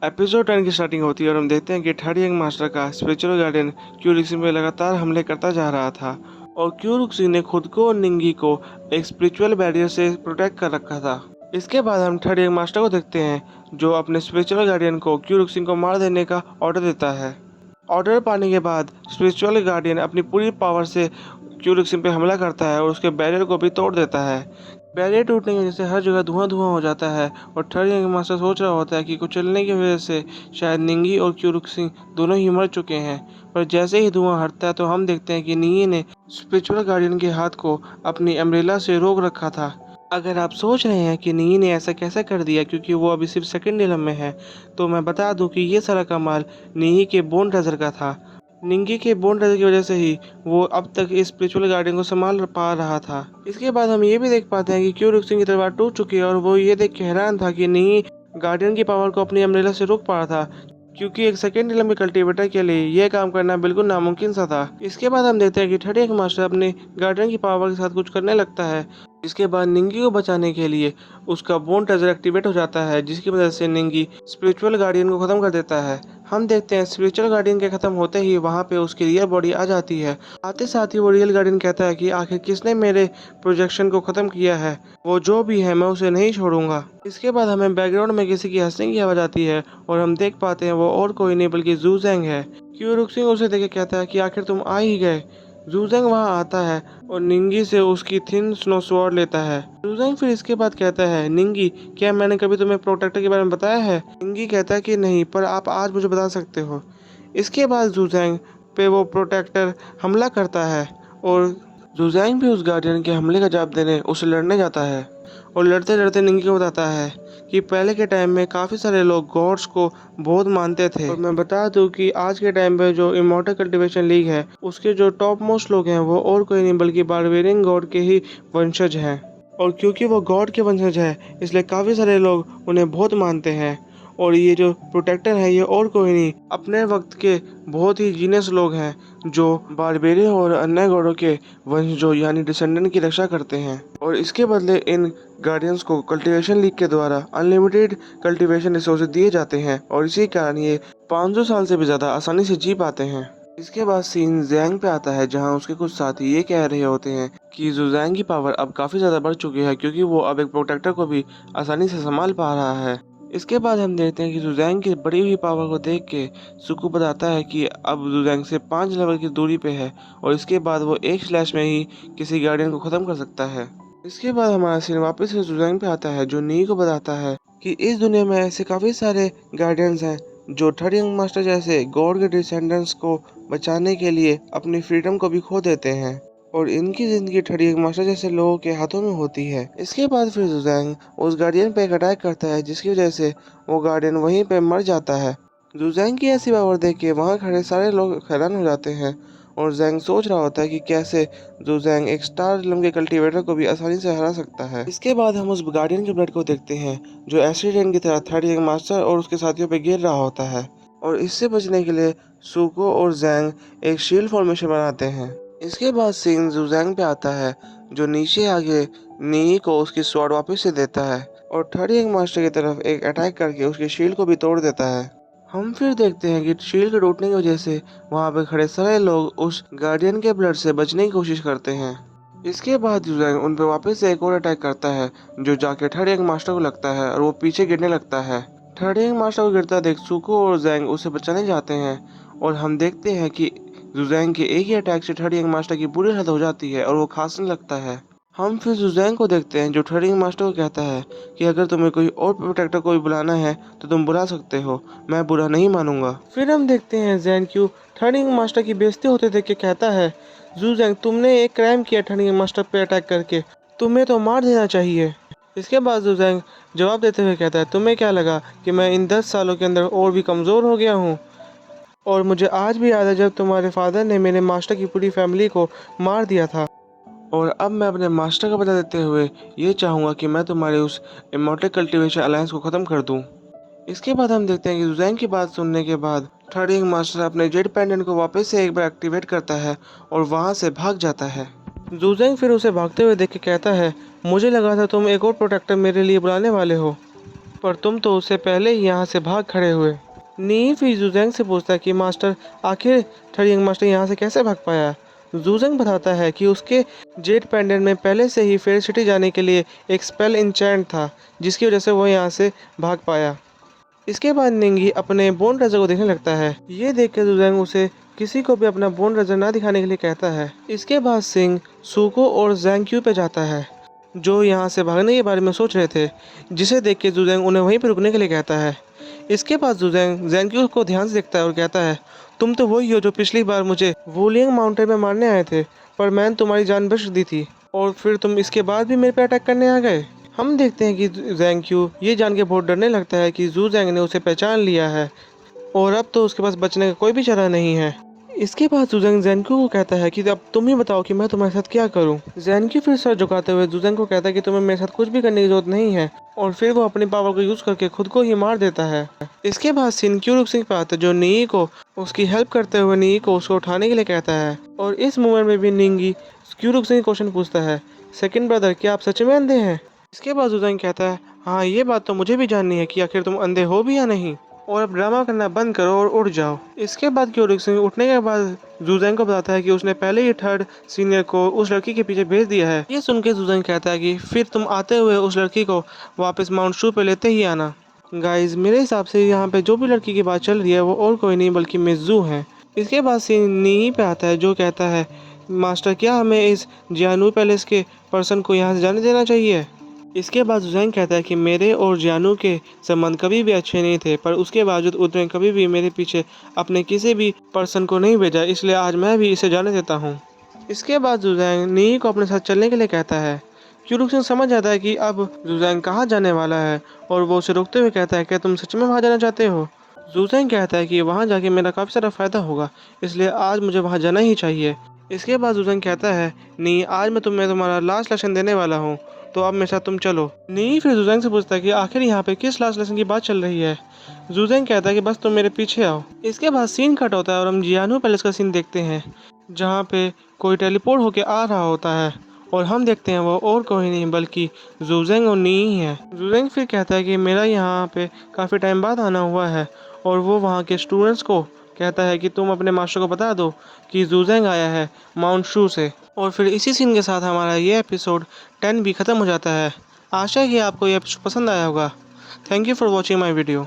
Episode 10 की starting होती है और हम देखते हैं कि थर्ड यंग मास्टर का स्पिरिचुअल गार्डियन क्यूरिक्सिन पे लगातार हमले करता जा रहा था और क्यूरिक्सिन ने खुद को और निंगी को एक स्पिरिचुअल बैरियर से प्रोटेक्ट कर रखा था। इसके बाद हम थर्ड यंग मास्टर को देखते हैं जो अपने स्पिरिचुअल गार्डियन को क्यूरिक्सिन को मार देने का ऑर्डर देता है। ऑर्डर पाने के बाद स्पिरिचुअल गार्डियन अपनी पूरी पावर से क्यूरिक्सिन पे हमला करता है और उसके बैरियर को भी तोड़ देता है। बैरियर टूटने की वजह से हर जगह धुआं धुआं हो जाता है और थर्ड यंग मास्टर सोच रहा होता है कि कुचलने की वजह से शायद निंगी और क्यूरिक्सिन दोनों ही मर चुके हैं। पर जैसे ही धुआं हटता है तो हम देखते हैं कि निंगी ने स्पिरिचुअल गार्डियन के हाथ को अपनी अम्ब्रेला से रोक रखा था। अगर आप सोच रहे हैं कि निंगी ने ऐसा कैसे कर दिया क्योंकि वो अभी सिर्फ सेकंड नीलम में है, तो मैं बता दूं कि ये सारा कमाल निंगी के बोन ट्रेजर का था। निंगी के बोन ट्रेजर की वजह से ही वो अब तक इस स्पिरिचुअल गार्डियन को संभाल पा रहा था। इसके बाद हम ये भी देख पाते हैं कि क्यूरिक्सिन की तलवार टूट चुकी है और वो ये देख के हैरान था कि निंगी गार्डियन की पावर को अपनी अम्ब्रेला से रोक पा रहा था, क्योंकि एक सेकेंड नीलम के कल्टीवेटर के लिए यह काम करना बिल्कुल नामुमकिन सा था। इसके बाद हम देखते हैं कि थर्ड यंग मास्टर अपने गार्डियन की पावर के साथ कुछ करने लगता है। इसके बाद निंगी को बचाने के लिए उसका बोन ट्रेजर एक्टिवेट हो जाता है, जिसकी वजह से निंगी स्पिरिचुअल गार्डियन को खत्म कर देता है। हम देखते हैं स्पिरिचुअल गार्डियन के खत्म होते ही वहाँ पे उसकी रियल बॉडी आ जाती है। आते साथ ही वो रियल गार्डियन कहता है कि आखिर किसने मेरे प्रोजेक्शन को खत्म किया है, वो जो भी है मैं उसे नहीं छोड़ूंगा। इसके बाद हमें बैकग्राउंड में किसी की हंसने की आवाज आती है और हम देख पाते हैं वो और कोई नहीं बल्कि जू ज़ैंग है। क्यूरिक्सिन उसे देख के कहता है कि आखिर तुम आ ही गए। जू ज़ैंग वहाँ आता है और निंगी से उसकी थिन स्नो स्वॉर्ड लेता है। जू ज़ैंग फिर इसके बाद कहता है, निंगी क्या मैंने कभी तुम्हें प्रोटेक्टर के बारे में बताया है? निंगी कहता है कि नहीं, पर आप आज मुझे बता सकते हो। इसके बाद जू ज़ैंग पे वो प्रोटेक्टर हमला करता है और जू ज़ैंग भी उस गार्डियन के हमले का जवाब देने उसे लड़ने जाता है और लड़ते लड़ते निंगी को बताता है कि पहले के टाइम में काफ़ी सारे लोग गॉड्स को बहुत मानते थे। और मैं बता दूं कि आज के टाइम पे जो इमॉर्टल कल्टीवेशन लीग है उसके जो टॉप मोस्ट लोग हैं वो और कोई नहीं बल्कि बारबेरियन गॉड के ही वंशज हैं। और क्योंकि वो गॉड के वंशज है इसलिए काफ़ी सारे लोग उन्हें बहुत मानते हैं। और ये जो प्रोटेक्टर है ये और कोई नहीं, अपने वक्त के बहुत ही जीनियस लोग हैं जो बारबेरियन और अन्य गॉडों के वंशजों यानी डिसेंडेंट की रक्षा करते हैं। और इसके बदले इन गार्डियंस को कल्टीवेशन लीग के द्वारा अनलिमिटेड कल्टीवेशन रिसोर्सेज दिए जाते हैं और इसी कारण ये 500 साल से भी ज़्यादा आसानी से जी पाते हैं। इसके बाद सीन ज़ैंग पे आता है जहां उसके कुछ साथी ये कह रहे होते हैं कि ज़ैंग की पावर अब काफ़ी ज़्यादा बढ़ चुकी है क्योंकि वो अब एक प्रोटेक्टर को भी आसानी से संभाल पा रहा है। इसके बाद हम देखते हैं कि ज़ैंग की बढ़ी हुई पावर को देख के सुकू बताता है कि अब ज़ैंग से 5 लेवल की दूरी पे है और इसके बाद वो एक स्लैश में ही किसी गार्डियन को ख़त्म कर सकता है। इसके बाद हमारा सीन वापस से ज़ैंग पे आता है जो नी को बताता है कि इस दुनिया में ऐसे काफ़ी सारे गार्डियंस हैं जो थर्ड यंग मास्टर जैसे गॉड के डिसेंडेंट्स को बचाने के लिए अपनी फ्रीडम को भी खो देते हैं और इनकी जिंदगी थर्ड यंग मास्टर जैसे लोगों के हाथों में होती है। इसके बाद फिर ज़ैंग उस गार्डियन पे एक अटैक करता है जिसकी वजह से वो गार्डियन वहीं पे मर जाता है। ज़ैंग की ऐसी पावर देख के वहाँ खड़े सारे लोग हैरान हो जाते हैं और ज़ैंग सोच रहा होता है कि कैसे ज़ैंग एक स्टार इलम के कल्टीवेटर को भी आसानी से हरा सकता है। इसके बाद हम उस गार्डियन के ब्लड को देखते हैं जो एसिड रेन की तरह थर्ड यंग मास्टर और उसके साथियों पे गिर रहा होता है और इससे बचने के लिए सुको और ज़ैंग एक शील्ड फॉर्मेशन बनाते हैं। इसके बाद सीन ज़ैंग पे आता है जो नीचे आगे नी को उसकी स्वॉर्ड वापस से देता है और थर्ड यंग मास्टर की तरफ एक अटैक करके उसकी शील्ड को भी तोड़ देता है। हम फिर देखते हैं कि शील्ड के टूटने की वजह से वहाँ पे खड़े सारे लोग उस गार्डियन के ब्लड से बचने की कोशिश करते हैं। इसके बाद ज़ैंग उन पर वापस से एक और अटैक करता है जो जाके थर्ड यंग मास्टर को लगता है और वो पीछे गिरने लगता है। थर्ड यंग मास्टर को गिरता देख सुको और ज़ैंग उसे बचाने जाते हैं और हम देखते हैं कि ज़ैंग के एक ही अटैक से थर्ड यंग मास्टर की बुरी हालत हो जाती है और वो खांसने लगता है। हम फिर ज़ैंग को देखते हैं जो थर्ड यंग मास्टर को कहता है कि अगर तुम्हें कोई और प्रोटेक्टर को भी बुलाना है तो तुम बुला सकते हो, मैं बुरा नहीं मानूंगा। फिर हम देखते हैं ज़ैंग क्यों थर्ड यंग मास्टर की बेइज्जती होते देख के कहता है, ज़ैंग तुमने एक क्राइम किया थर्ड यंग मास्टर पे अटैक करके, तुम्हें तो मार देना चाहिए। इसके बाद ज़ैंग जवाब देते हुए कहता है, तुम्हें क्या लगा कि मैं इन 10 सालों के अंदर और भी कमज़ोर हो गया हूँ? और मुझे आज भी याद है जब तुम्हारे फादर ने मेरे मास्टर की पूरी फैमिली को मार दिया था। और अब मैं अपने मास्टर का बदला देते हुए ये चाहूँगा कि मैं तुम्हारे उस इमॉर्टल कल्टीवेशन अलायंस को ख़त्म कर दूँ। इसके बाद हम देखते हैं कि ज़ैंग की बात सुनने के बाद थर्ड यंग मास्टर अपने जेड पेंडेंट को वापस से एक बार एक्टिवेट करता है और वहाँ से भाग जाता है। ज़ैंग फिर उसे भागते हुए देख के कहता है, मुझे लगा था तुम एक और प्रोटेक्टर मेरे लिए बुलाने वाले हो। पर तुम तो उससे पहले ही यहाँ से भाग खड़े हुए। नी फिर जूजेंग से पूछता है कि मास्टर, आखिर थर्ड यंग मास्टर यहाँ से कैसे भाग पाया। जूजेंग बताता है कि उसके जेट पेंडेंट में पहले से ही फेयर सिटी जाने के लिए एक स्पेल इंचेंट था, जिसकी वजह से वो यहाँ से भाग पाया। इसके बाद निंगी अपने बोन रेजर को देखने लगता है। ये देख के जूजेंग उसे किसी को भी अपना बोन रेजर ना दिखाने के लिए कहता है। इसके बाद सिंह सुको और ज़ैंग क्यू पे जाता है, जो यहाँ से भागने के बारे में सोच रहे थे, जिसे देख के जूजेंग उन्हें वहीं पर रुकने के लिए कहता है। इसके बाद जूजेंग ज़ैंग क्यू को ध्यान से देखता है और कहता है, तुम तो वही हो जो पिछली बार मुझे वुलियंग माउंटेन में मारने आए थे, पर मैंने तुम्हारी जान बख्श दी थी और फिर तुम इसके बाद भी मेरे पे अटैक करने आ गए। हम देखते हैं कि ज़ैंग क्यू ये जान के बहुत डरने लगता है कि जू ज़ैंग ने उसे पहचान लिया है और अब तो उसके पास बचने का कोई भी चारा नहीं है। इसके बाद जुजेंग ज़ैंक्यू को कहता है कि अब तुम ही बताओ कि मैं तुम्हारे साथ क्या करूं। ज़ैंक्यू फिर सर झुकाते हुए जुजेंग को कहता है कि तुम्हें मेरे साथ कुछ भी करने की जरूरत नहीं है, और फिर वो अपनी पावर को यूज करके खुद को ही मार देता है। इसके बाद सीन क्यूरुक्सिंग पे आता है, जो नी को उसकी हेल्प करते हुए नी को उसको उठाने के लिए कहता है। और इस मूवमेंट में भी निंगी क्यूरुक्सिंग क्वेश्चन पूछता है, सेकंड ब्रदर, क्या आप सच में अंधे हैं? इसके बाद जुजेंग कहता है, हाँ ये बात तो मुझे भी जाननी है कि आखिर तुम अंधे हो भी या नहीं, और अब ड्रामा करना बंद करो और उठ जाओ। इसके बाद क्यूरिक्सिंग उठने के बाद जूजेंग को बताता है कि उसने पहले ही थर्ड सीनियर को उस लड़की के पीछे भेज दिया है। ये सुन के जूजेंग कहता है कि फिर तुम आते हुए उस लड़की को वापस माउंट शू पे लेते ही आना। गाइज, मेरे हिसाब से यहाँ पे जो भी लड़की की बात चल रही है वो और कोई नहीं बल्कि मिज़ू है। इसके बाद सीन नी पे आता है, जो कहता है, मास्टर, क्या हमें इस जियानू पैलेस के पर्सन को यहाँ से जाने देना चाहिए? इसके बाद जुजैन कहता है कि मेरे और जियानू के संबंध कभी भी अच्छे नहीं थे, पर उसके बावजूद उसने कभी भी मेरे पीछे अपने किसी भी पर्सन को नहीं भेजा, इसलिए आज मैं भी इसे जाने देता हूँ। इसके बाद जुजैन नी को अपने साथ चलने के लिए कहता है। क्यूरुक्सिंग समझ जाता है कि अब जुजैन कहाँ जाने वाला है, और वो उसे रोकते हुए कहता है, क्या तुम सच में वहाँ जाना चाहते हो? जुजैन कहता है कि वहाँ जाके मेरा काफ़ी सारा फ़ायदा होगा, इसलिए आज मुझे वहाँ जाना ही चाहिए। इसके बाद जुजैन कहता है, नी, आज मैं तुम्हें तुम्हारा लास्ट लेसन देने वाला हूँ, तो अब मेरे साथ तुम चलो। नी फिर जुजैंग से पूछता है कि आखिर यहाँ पे किस लास्ट लेसन की बात चल रही है। जुजैंग कहता है कि बस तुम मेरे पीछे आओ। इसके बाद सीन कट होता है और हम जियानू पैलेस का सीन देखते हैं, जहाँ पे कोई टेलीपोर्ट होके आ रहा होता है, और हम देखते हैं वो और कोई नहीं बल्कि जुजैंग और नी ही है। जुजैंग फिर कहता है कि मेरा यहाँ पे काफ़ी टाइम बाद आना हुआ है, और वो वहाँ के स्टूडेंट्स को कहता है कि तुम अपने मास्टर को बता दो कि जुजैंग आया है माउंट शू से। और फिर इसी सीन के साथ हमारा ये एपिसोड 10 भी ख़त्म हो जाता है। आशा है कि आपको ये एपिसोड पसंद आया होगा। Thank you for watching my video.